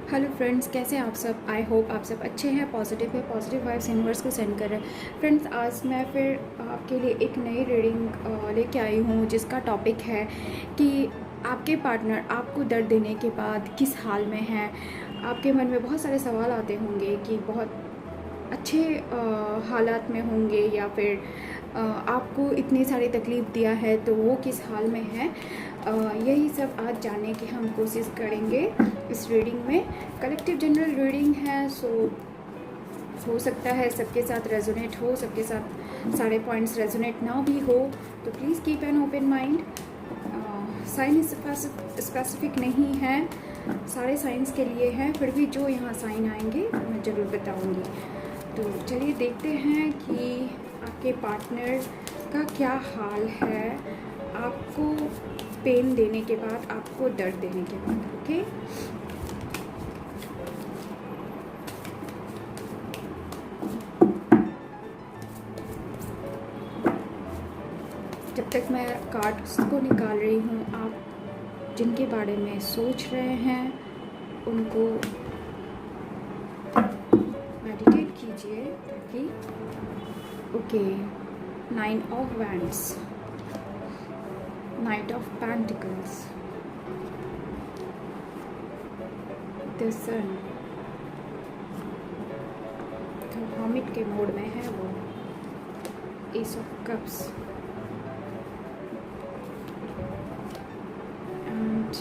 Hello friends, कैसे हैं आप सब। आई होप आप सब अच्छे हैं, पॉजिटिव है, पॉजिटिव वाइब्स यूनिवर्स को सेंड कर रहे हैं। फ्रेंड्स, आज मैं फिर आपके लिए एक नई रीडिंग लेके आई हूँ जिसका टॉपिक है कि आपके पार्टनर आपको दर्द देने के बाद किस हाल में है। आपके मन में बहुत सारे सवाल आते होंगे कि बहुत अच्छे हालात में होंगे या फिर आपको इतनी सारी तकलीफ़ दिया है तो वो किस हाल में है। यही सब आज जानने की हम कोशिश करेंगे इस रीडिंग में। कलेक्टिव जनरल रीडिंग है, सो हो सकता है सबके साथ रेजोनेट हो, सबके साथ सारे पॉइंट्स रेजोनेट ना भी हो, तो please keep an open mind. Sign specific नहीं है, सारे साइंस के लिए हैं, फिर भी जो यहाँ साइन आएंगे मैं ज़रूर बताऊँगी। तो चलिए देखते हैं कि आपके पार्टनर का क्या हाल है आपको पेन देने के बाद, आपको दर्द देने के बाद। ओके, जब तक मैं कार्ड्स को निकाल रही हूँ, आप जिनके बारे में सोच रहे हैं उनको मेडिटेट कीजिए ताकि okay. 9 of wands, knight of pentacles, the sun, तो हॉमिट के मोड में है वो। Ace of cups and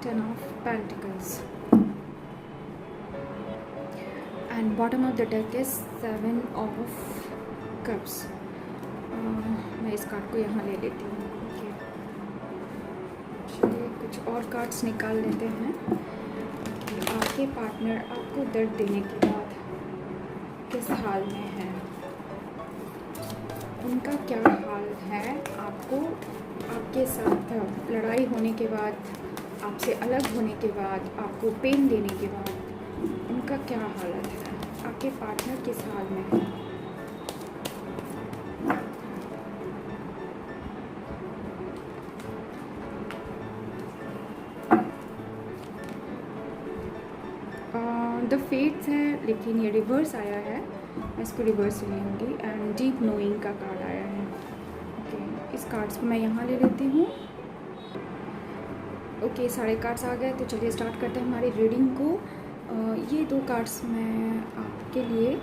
10 of pentacles and bottom of the deck is 7 of cups. मैं इस कार्ड को यहाँ ले लेती हूँ। ओके, चलिए कुछ और कार्ड्स निकाल लेते हैं कि आपके पार्टनर आपको दर्द देने के बाद किस हाल में है, उनका क्या हाल है। आपको आपके साथ लड़ाई होने के बाद, आपसे अलग होने के बाद, आपको पेन देने के बाद उनका क्या हालत है, आपके पार्टनर किस हाल में है। द फेट्स है, लेकिन ये रिवर्स आया है, मैं इसको रिवर्स नहीं होंगी। एंड डीप नोइंग का कार्ड आया है। ओके, इस कार्ड्स को मैं यहाँ ले लेती हूँ। ओके, सारे कार्ड्स आ गए, तो चलिए स्टार्ट करते हैं हमारी रीडिंग को। ये 2 कार्ड्स मैं आपके लिए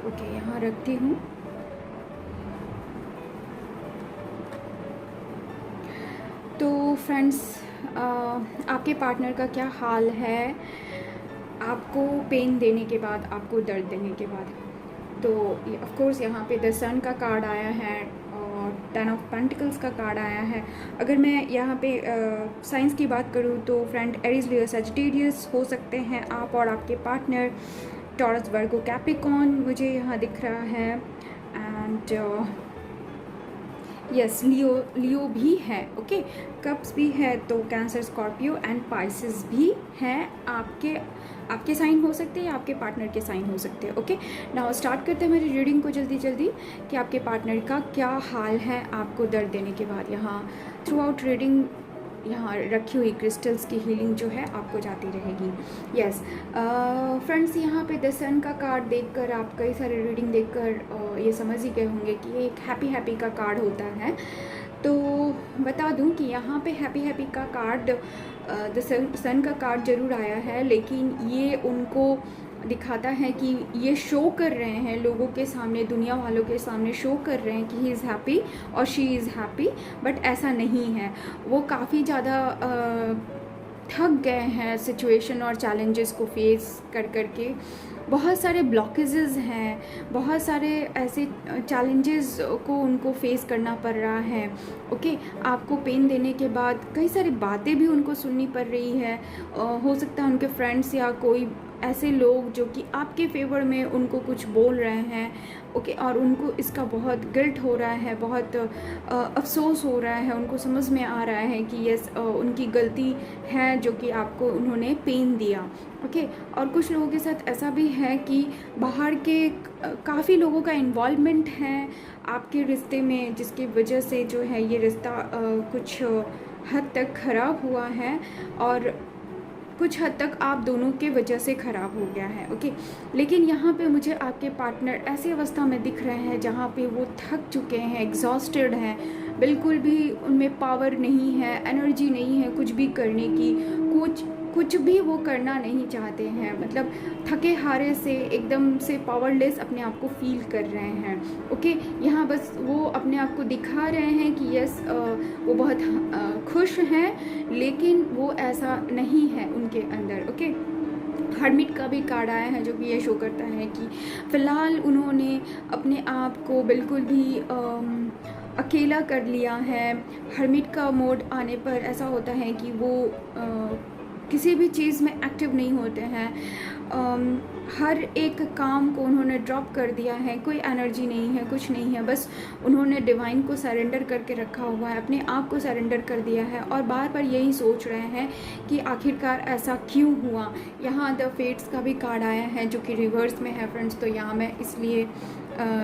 ओके यहाँ रखती हूँ। तो फ्रेंड्स, आपके पार्टनर का क्या हाल है आपको पेन देने के बाद, आपको दर्द देने के बाद। तो ऑफ कोर्स यहाँ पे द सन का कार्ड आया है और 10 ऑफ पेंटिकल्स का कार्ड आया है। अगर मैं यहाँ पे साइंस की बात करूँ तो फ्रेंड एरीज, लियो, सजिटेरियस हो सकते हैं आप और आपके पार्टनर। टॉरस, वर्गो, कैप्रिकॉर्न मुझे यहाँ दिख रहा है। एंड यस, लियो भी है। ओके, कप्स भी है, तो कैंसर, स्कॉर्पियो एंड पाइसेस भी हैं। आपके साइन हो सकते हैं या आपके पार्टनर के साइन हो सकते हैं। ओके, नाउ स्टार्ट करते हैं मेरी रीडिंग को जल्दी जल्दी कि आपके पार्टनर का क्या हाल है आपको दर्द देने के बाद। यहाँ थ्रू आउट रीडिंग यहाँ रखी हुई क्रिस्टल्स की हीलिंग जो है आपको जाती रहेगी। यस फ्रेंड्स, यहाँ पे द सन का कार्ड देखकर आप कई सारे रीडिंग देखकर ये समझ ही गए होंगे कि ये एक हैप्पी का कार्ड होता है। तो बता दूं कि यहाँ पे हैप्पी का कार्ड, द सन का कार्ड ज़रूर आया है, लेकिन ये उनको दिखाता है कि ये शो कर रहे हैं लोगों के सामने, दुनिया वालों के सामने शो कर रहे हैं कि ही इज़ हैप्पी और शी इज़ हैप्पी, बट ऐसा नहीं है। वो काफ़ी ज़्यादा थक गए हैं सिचुएशन और चैलेंजेस को फेस कर के। बहुत सारे ब्लॉकेजेस हैं, बहुत सारे ऐसे चैलेंजेस को उनको फेस करना पड़ रहा है। ओके, आपको पेन देने के बाद कई सारी बातें भी उनको सुननी पड़ रही है। हो सकता है उनके फ्रेंड्स या कोई ऐसे लोग जो कि आपके फेवर में उनको कुछ बोल रहे हैं। ओके, और उनको इसका बहुत गिल्ट हो रहा है, बहुत अफसोस हो रहा है। उनको समझ में आ रहा है कि यस उनकी गलती है जो कि आपको उन्होंने पेन दिया। ओके, और कुछ लोगों के साथ ऐसा भी है कि बाहर के काफ़ी लोगों का इन्वॉल्वमेंट है आपके रिश्ते में, जिसकी वजह से जो है ये रिश्ता कुछ हद तक ख़राब हुआ है। और कुछ हद तक आप दोनों के वजह से ख़राब हो गया है, ओके। लेकिन यहाँ पे मुझे आपके पार्टनर ऐसी अवस्था में दिख रहे हैं जहाँ पे वो थक चुके हैं, एग्जॉस्टेड हैं, बिल्कुल भी उनमें पावर नहीं है, एनर्जी नहीं है कुछ भी करने की, कुछ भी वो करना नहीं चाहते हैं, मतलब थके हारे से एकदम से पावरलेस अपने आप को फील कर रहे हैं, ओके। यहाँ बस वो अपने आप को दिखा रहे हैं कि यस वो बहुत खुश हैं, लेकिन वो ऐसा नहीं है उनके अंदर, ओके। हर्मिट का भी कार्ड आया है जो कि ये शो करता है कि फ़िलहाल उन्होंने अपने आप को बिल्कुल भी अकेला कर लिया है। हर्मिट का मोड आने पर ऐसा होता है कि वो किसी भी चीज़ में एक्टिव नहीं होते हैं, हर एक काम को उन्होंने ड्रॉप कर दिया है, कोई एनर्जी नहीं है, कुछ नहीं है, बस उन्होंने डिवाइन को सरेंडर करके रखा हुआ है, अपने आप को सरेंडर कर दिया है और बार बार यही सोच रहे हैं कि आखिरकार ऐसा क्यों हुआ। यहाँ द फेट्स का भी कार्ड आया है जो कि रिवर्स में है फ्रेंड्स, तो यहाँ मैं इसलिए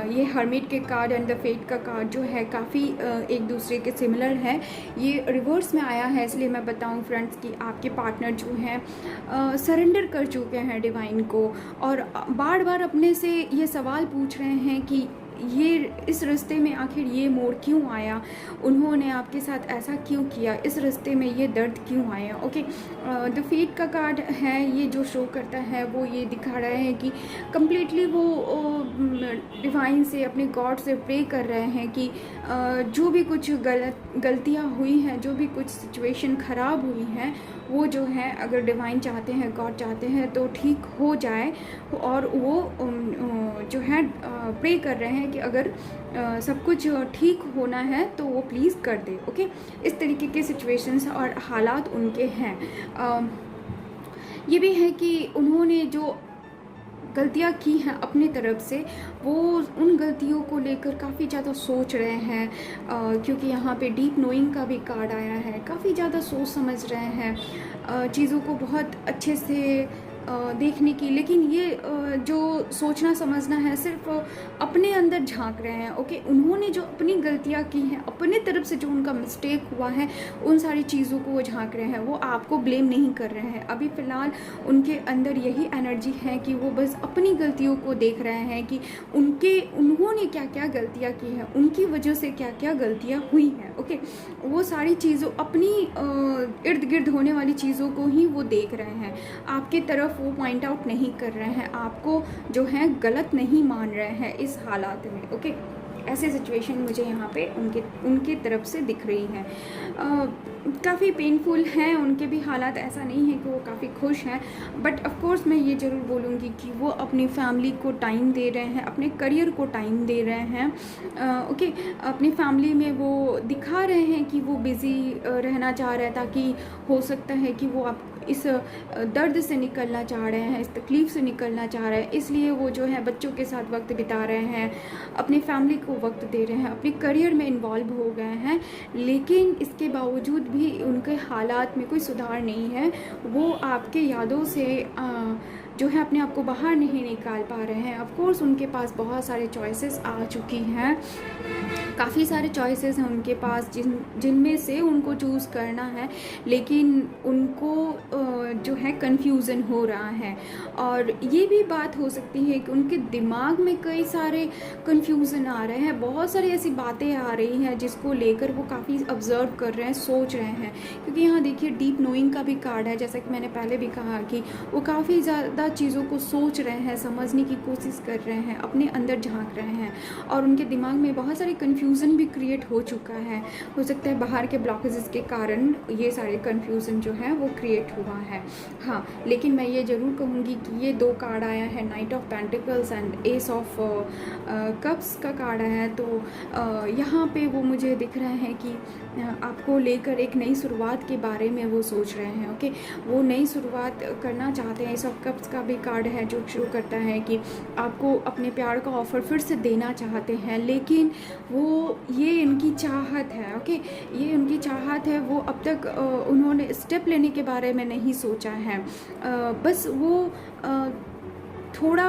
ये हर्मिट के कार्ड एंड द फेट का कार्ड जो है काफ़ी एक दूसरे के सिमिलर है। ये रिवर्स में आया है इसलिए मैं बताऊं फ्रेंड्स कि आपके पार्टनर जो हैं सरेंडर कर चुके हैं डिवाइन को और बार बार अपने से ये सवाल पूछ रहे हैं कि ये इस रिश्ते में आखिर ये मोड़ क्यों आया, उन्होंने आपके साथ ऐसा क्यों किया, इस रिश्ते में ये दर्द क्यों आया, ओके। द फेट का कार्ड है, ये जो शो करता है वो ये दिखा रहा है कि कम्प्लीटली वो डिवाइन से, अपने गॉड से प्रे कर रहे हैं कि जो भी कुछ गलतियाँ हुई हैं, जो भी कुछ सिचुएशन ख़राब हुई हैं, वो जो है अगर डिवाइन चाहते हैं, गॉड चाहते हैं तो ठीक हो जाए। और वो जो है प्रे कर रहे हैं कि अगर सब कुछ ठीक होना है तो वो प्लीज़ कर दे, ओके। इस तरीके के सिचुएशंस और हालात उनके हैं। ये भी है कि उन्होंने जो गलतियाँ की हैं अपनी तरफ से, वो उन गलतियों को लेकर काफ़ी ज़्यादा सोच रहे हैं, क्योंकि यहाँ पे डीप नोइंग का भी कार्ड आया है, काफ़ी ज़्यादा सोच समझ रहे हैं चीज़ों को बहुत अच्छे से देखने की। लेकिन ये जो सोचना समझना है सिर्फ अपने अंदर झांक रहे हैं, ओके। उन्होंने जो अपनी गलतियाँ की हैं, अपने तरफ से जो उनका मिस्टेक हुआ है, उन सारी चीज़ों को वो झांक रहे हैं, वो आपको ब्लेम नहीं कर रहे हैं। अभी फ़िलहाल उनके अंदर यही एनर्जी है कि वो बस अपनी गलतियों को देख रहे हैं कि उन्होंने क्या क्या गलतियाँ की हैं, उनकी वजह से क्या क्या गलतियाँ हुई हैं, ओके। वो सारी चीज़ों, अपनी इर्द गिर्द होने वाली चीज़ों को ही वो देख रहे हैं, आपके तरफ वो पॉइंट आउट नहीं कर रहे हैं, आपको जो है गलत नहीं मान रहे हैं इस हालात में, ओके। ऐसे सिचुएशन मुझे यहाँ पे उनके तरफ से दिख रही है। काफ़ी पेनफुल हैं उनके भी हालात, ऐसा नहीं है कि वो काफ़ी खुश हैं, बट ऑफ कोर्स मैं ये ज़रूर बोलूँगी कि वो अपनी फैमिली को टाइम दे रहे हैं, अपने करियर को टाइम दे रहे हैं, ओके। अपनी फैमिली में वो दिखा रहे हैं कि वो बिज़ी रहना चाह रहे हैं, ताकि हो सकता है कि वो आप इस दर्द से निकलना चाह रहे हैं, इस तकलीफ़ से निकलना चाह रहे हैं, इसलिए वो जो है बच्चों के साथ वक्त बिता रहे हैं, अपनी फैमिली को वक्त दे रहे हैं, अपने करियर में इन्वॉल्व हो गए हैं। लेकिन इसके बावजूद भी उनके हालात में कोई सुधार नहीं है, वो आपके यादों से जो है अपने आप को बाहर नहीं निकाल पा रहे हैं। ऑफ कोर्स उनके पास बहुत सारे चॉइसेस आ चुकी हैं, काफ़ी सारे चॉइसेस हैं उनके पास जिनमें से उनको चूज़ करना है, लेकिन उनको जो है कंफ्यूजन हो रहा है। और ये भी बात हो सकती है कि उनके दिमाग में कई सारे कंफ्यूजन आ रहे हैं, बहुत सारी ऐसी बातें आ रही हैं जिसको लेकर वो काफ़ी ऑब्जर्व कर रहे हैं, सोच रहे हैं। क्योंकि यहाँ देखिए डीप नोइंग का भी कार्ड है, जैसा कि मैंने पहले भी कहा कि वो काफ़ी ज़्यादा चीज़ों को सोच रहे हैं, समझने की कोशिश कर रहे हैं, अपने अंदर झांक रहे हैं, और उनके दिमाग में बहुत सारे कन्फ्यूज़न भी क्रिएट हो चुका है। हो सकता है बाहर के ब्लॉकेजेस के कारण ये सारे कन्फ्यूज़न जो है वो क्रिएट हुआ है। हाँ, लेकिन मैं ये ज़रूर कहूँगी कि ये दो कार्ड आया है, night of pentacles and S of cups का कार्ड आया है, तो यहाँ पे वो मुझे दिख रहा है कि आपको लेकर एक नई शुरुआत के बारे में वो सोच रहे हैं, ओके। वो नई शुरुआत करना चाहते हैं। एस ऑफ कप्स का भी कार्ड है जो शो करता है कि आपको अपने प्यार का ऑफ़र फिर से देना चाहते हैं, लेकिन वो ये इनकी चाहत है, ओके, ये उनकी चाहत है। वो अब तक उन्होंने स्टेप लेने के बारे में नहीं सोचा है, बस वो थोड़ा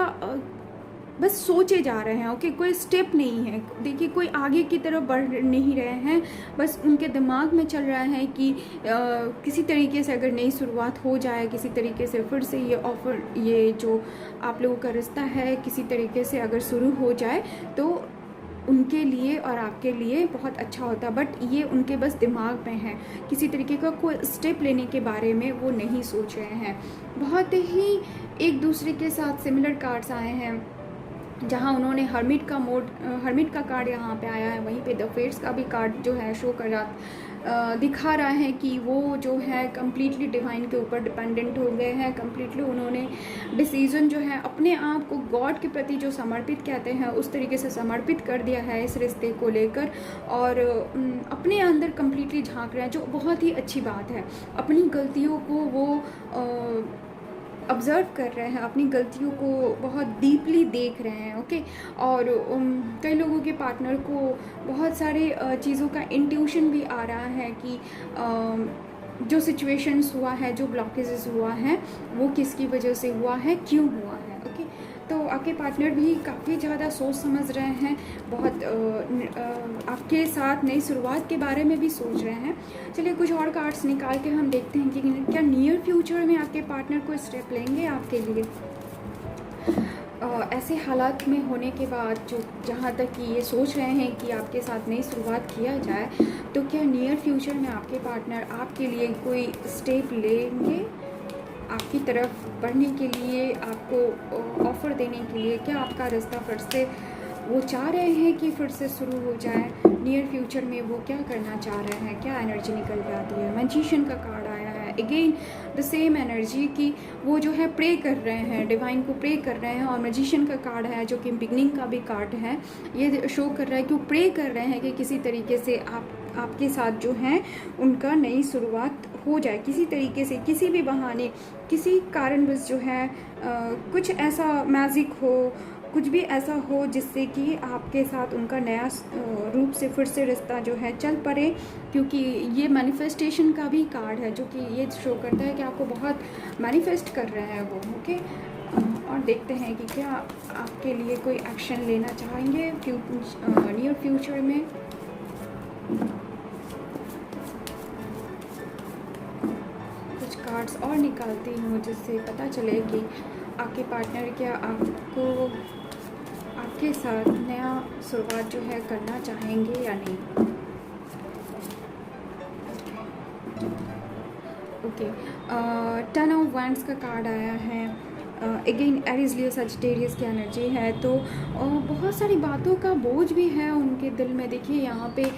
बस सोचे जा रहे हैं, ओके, कोई स्टेप नहीं है। देखिए कोई आगे की तरफ बढ़ नहीं रहे हैं, बस उनके दिमाग में चल रहा है कि किसी तरीके से अगर नई शुरुआत हो जाए, किसी तरीके से फिर से ये ऑफ़र, ये जो आप लोगों का रिश्ता है किसी तरीके से अगर शुरू हो जाए तो उनके लिए और आपके लिए बहुत अच्छा होता। बट ये उनके बस दिमाग में है, किसी तरीके का कोई स्टेप लेने के बारे में वो नहीं सोच रहे हैं। बहुत ही एक दूसरे के साथ सिमिलर कार्ड्स आए हैं, जहाँ उन्होंने हर्मिट का कार्ड यहाँ पे आया है, वहीं पे द फेट्स का भी कार्ड जो है शो कर रहा दिखा रहा है कि वो जो है कम्प्लीटली डिवाइन के ऊपर डिपेंडेंट हो गए हैं। कम्प्लीटली उन्होंने डिसीज़न जो है अपने आप को गॉड के प्रति जो समर्पित कहते हैं उस तरीके से समर्पित कर दिया है इस रिश्ते को लेकर, और अपने अंदर कम्प्लीटली झांक रहे हैं, जो बहुत ही अच्छी बात है। अपनी गलतियों को वो ऑब्ज़र्व कर रहे हैं, अपनी गलतियों को बहुत डीपली देख रहे हैं, ओके। और कई लोगों के पार्टनर को बहुत सारे चीज़ों का इंट्यूशन भी आ रहा है कि जो सिचुएशंस हुआ है, जो ब्लॉकेजेस हुआ है, वो किसकी वजह से हुआ है, क्यों हुआ है, ओके। तो आपके पार्टनर भी काफ़ी ज़्यादा सोच समझ रहे हैं, बहुत आपके साथ नई शुरुआत के बारे में भी सोच रहे हैं। चलिए कुछ और कार्ड्स निकाल के हम देखते हैं कि क्या नियर फ्यूचर में आपके पार्टनर कोई स्टेप लेंगे आपके लिए। ऐसे हालात में होने के बाद जो जहाँ तक कि ये सोच रहे हैं कि आपके साथ नई शुरुआत किया जाए, तो क्या नियर फ्यूचर में आपके पार्टनर आपके लिए कोई स्टेप लेंगे आपकी तरफ बढ़ने के लिए, आपको ऑफ़र देने के लिए? क्या आपका रास्ता फिर से वो चाह रहे हैं कि फिर से शुरू हो जाए? नियर फ्यूचर में वो क्या करना चाह रहे हैं? क्या एनर्जी निकल के आती है? मैजिशियन का कार्ड आया है, अगेन द सेम एनर्जी कि वो जो है प्रे कर रहे हैं, डिवाइन को प्रे कर रहे हैं। और मैजिशियन का कार्ड है जो कि बिगनिंग का भी कार्ड है, ये शो कर रहा है कि वो प्रे कर रहे हैं कि किसी तरीके से आपके साथ जो है उनका नई शुरुआत हो जाए, किसी तरीके से, किसी भी बहाने, किसी कारणवश जो है कुछ ऐसा मैजिक हो, कुछ भी ऐसा हो जिससे कि आपके साथ उनका नया रूप से फिर से रिश्ता जो है चल पड़े। क्योंकि ये मैनिफेस्टेशन का भी कार्ड है जो कि ये शो करता है कि आपको बहुत मैनिफेस्ट कर रहे हैं वो, ओके। और देखते हैं कि क्या आपके लिए कोई एक्शन लेना चाहेंगे नियर फ्यूचर में। कुछ कार्ड्स और निकालती हूँ जिससे पता चले कि आपके पार्टनर क्या आपके साथ नया शुरुआत जो है करना चाहेंगे या नहीं। ओके, 10 ऑफ वैंड्स का कार्ड आया है, अगेन एरीज लियो सजिटेरियस की एनर्जी है। तो बहुत सारी बातों का बोझ भी है उनके दिल में। देखिए यहाँ पे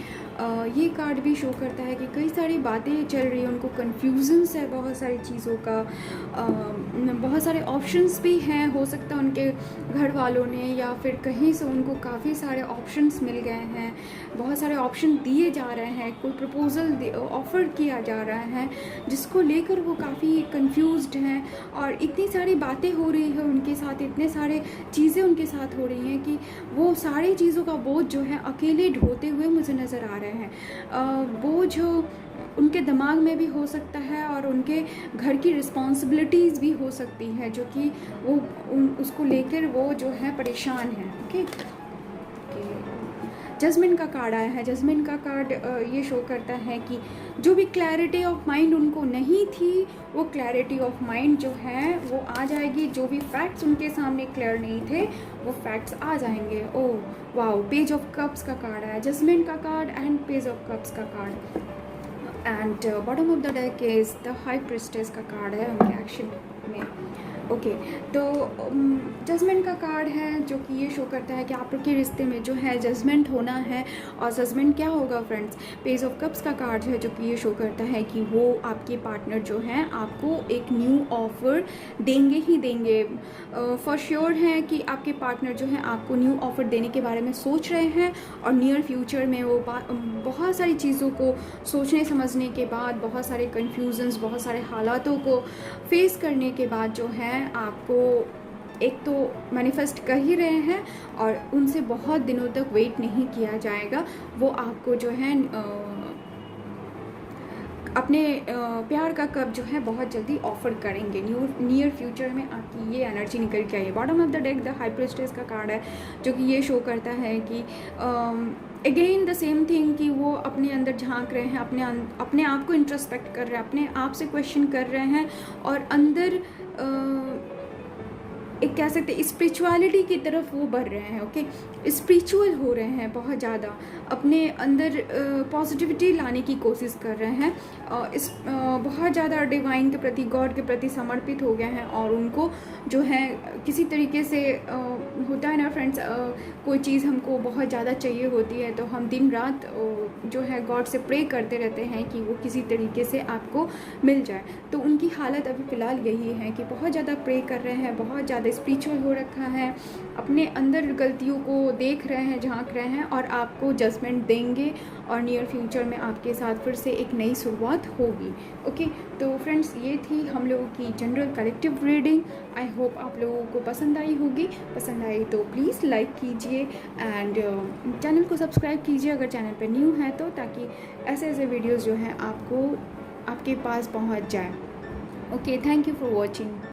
ये कार्ड भी शो करता है कि कई सारी बातें चल रही हैं, उनको कन्फ्यूजन्स है बहुत सारी चीज़ों का, बहुत सारे ऑप्शंस भी हैं। हो सकता है उनके घर वालों ने या फिर कहीं से उनको काफ़ी सारे ऑप्शंस मिल गए हैं, बहुत सारे ऑप्शन दिए जा रहे हैं, कोई प्रपोज़ल ऑफ़र किया जा रहा है जिसको लेकर वो काफ़ी कंफ्यूज्ड हैं। और इतनी सारी बातें हो रही है उनके साथ, इतने सारे चीज़ें उनके साथ हो रही हैं कि वो सारी चीज़ों का बोझ जो है अकेले ढोते हुए मुझे नज़र आ रहे हैं। बोझ उनके दिमाग में भी हो सकता है और उनके घर की रिस्पॉन्सिबिलिटीज़ भी हो सकती है जो कि वो उसको लेकर वो जो है परेशान है, ओके। जजमेंट का कार्ड आया है। जजमेंट का कार्ड ये शो करता है कि जो भी क्लैरिटी ऑफ माइंड उनको नहीं थी, वो क्लैरिटी ऑफ माइंड जो है वो आ जाएगी। जो भी फैक्ट्स उनके सामने क्लियर नहीं थे वो फैक्ट्स आ जाएंगे। Oh wow, page of cups का कार्ड आया, जजमेंट का card and page of cups का card, and bottom of the deck is the high priestess का कार्ड है उनके एक्शन में, ओके। तो जजमेंट का कार्ड है जो कि ये शो करता है कि आपके रिश्ते में जो है जजमेंट होना है। और जजमेंट क्या होगा फ्रेंड्स? पेज ऑफ कप्स का कार्ड है जो कि ये शो करता है कि वो आपके पार्टनर जो हैं आपको एक न्यू ऑफ़र देंगे ही देंगे। फॉर श्योर है कि आपके पार्टनर जो हैं आपको न्यू ऑफ़र देने के बारे में सोच रहे हैं। और नियर फ्यूचर में वो बहुत सारी चीज़ों को सोचने समझने के बाद, बहुत सारे कन्फ्यूजन्स, बहुत सारे हालातों को फेस करने के बाद जो है आपको एक तो मैनिफेस्ट कर ही रहे हैं और उनसे बहुत दिनों तक वेट नहीं किया जाएगा। वो आपको जो है अपने प्यार का कप जो है बहुत जल्दी ऑफर करेंगे। नियर फ्यूचर में आपकी ये एनर्जी निकल के आई है। Bottom of the deck the high priestess का कार्ड है, जो कि ये शो करता है कि अगेन द सेम थिंग कि वो अपने अंदर झांक रहे हैं, अपने आप को इंट्रोस्पेक्ट कर रहे हैं, अपने आप से क्वेश्चन कर रहे हैं और अंदर एक कह सकते हैं स्पिरिचुअलिटी की तरफ वो बढ़ रहे हैं। ओके, स्पिरिचुअल हो रहे हैं बहुत ज़्यादा, अपने अंदर पॉजिटिविटी लाने की कोशिश कर रहे हैं, बहुत ज़्यादा डिवाइन के प्रति, गॉड के प्रति समर्पित हो गए हैं और उनको जो है किसी तरीके से होता है ना फ्रेंड्स, कोई चीज़ हमको बहुत ज़्यादा चाहिए होती है तो हम दिन रात जो है गॉड से प्रे करते रहते हैं कि वो किसी तरीके से आपको मिल जाए। तो उनकी हालत अभी फ़िलहाल यही है कि बहुत ज़्यादा प्रे कर रहे हैं, बहुत ज़्यादा स्पिरिचुअल हो रखा है, अपने अंदर गलतियों को देख रहे हैं, झांक रहे हैं और आपको जजमेंट देंगे और नियर फ्यूचर में आपके साथ फिर से एक नई शुरुआत होगी। ओके, तो फ्रेंड्स ये थी हम लोगों की general collective reading. I hope आप लोगों को पसंद आई होगी। पसंद आई तो प्लीज़ लाइक कीजिए एंड चैनल को सब्सक्राइब कीजिए अगर चैनल पर न्यू है तो, ताकि ऐसे ऐसे वीडियोज़ जो हैं आपको आपके पास पहुँच जाए। Okay, thank you for watching.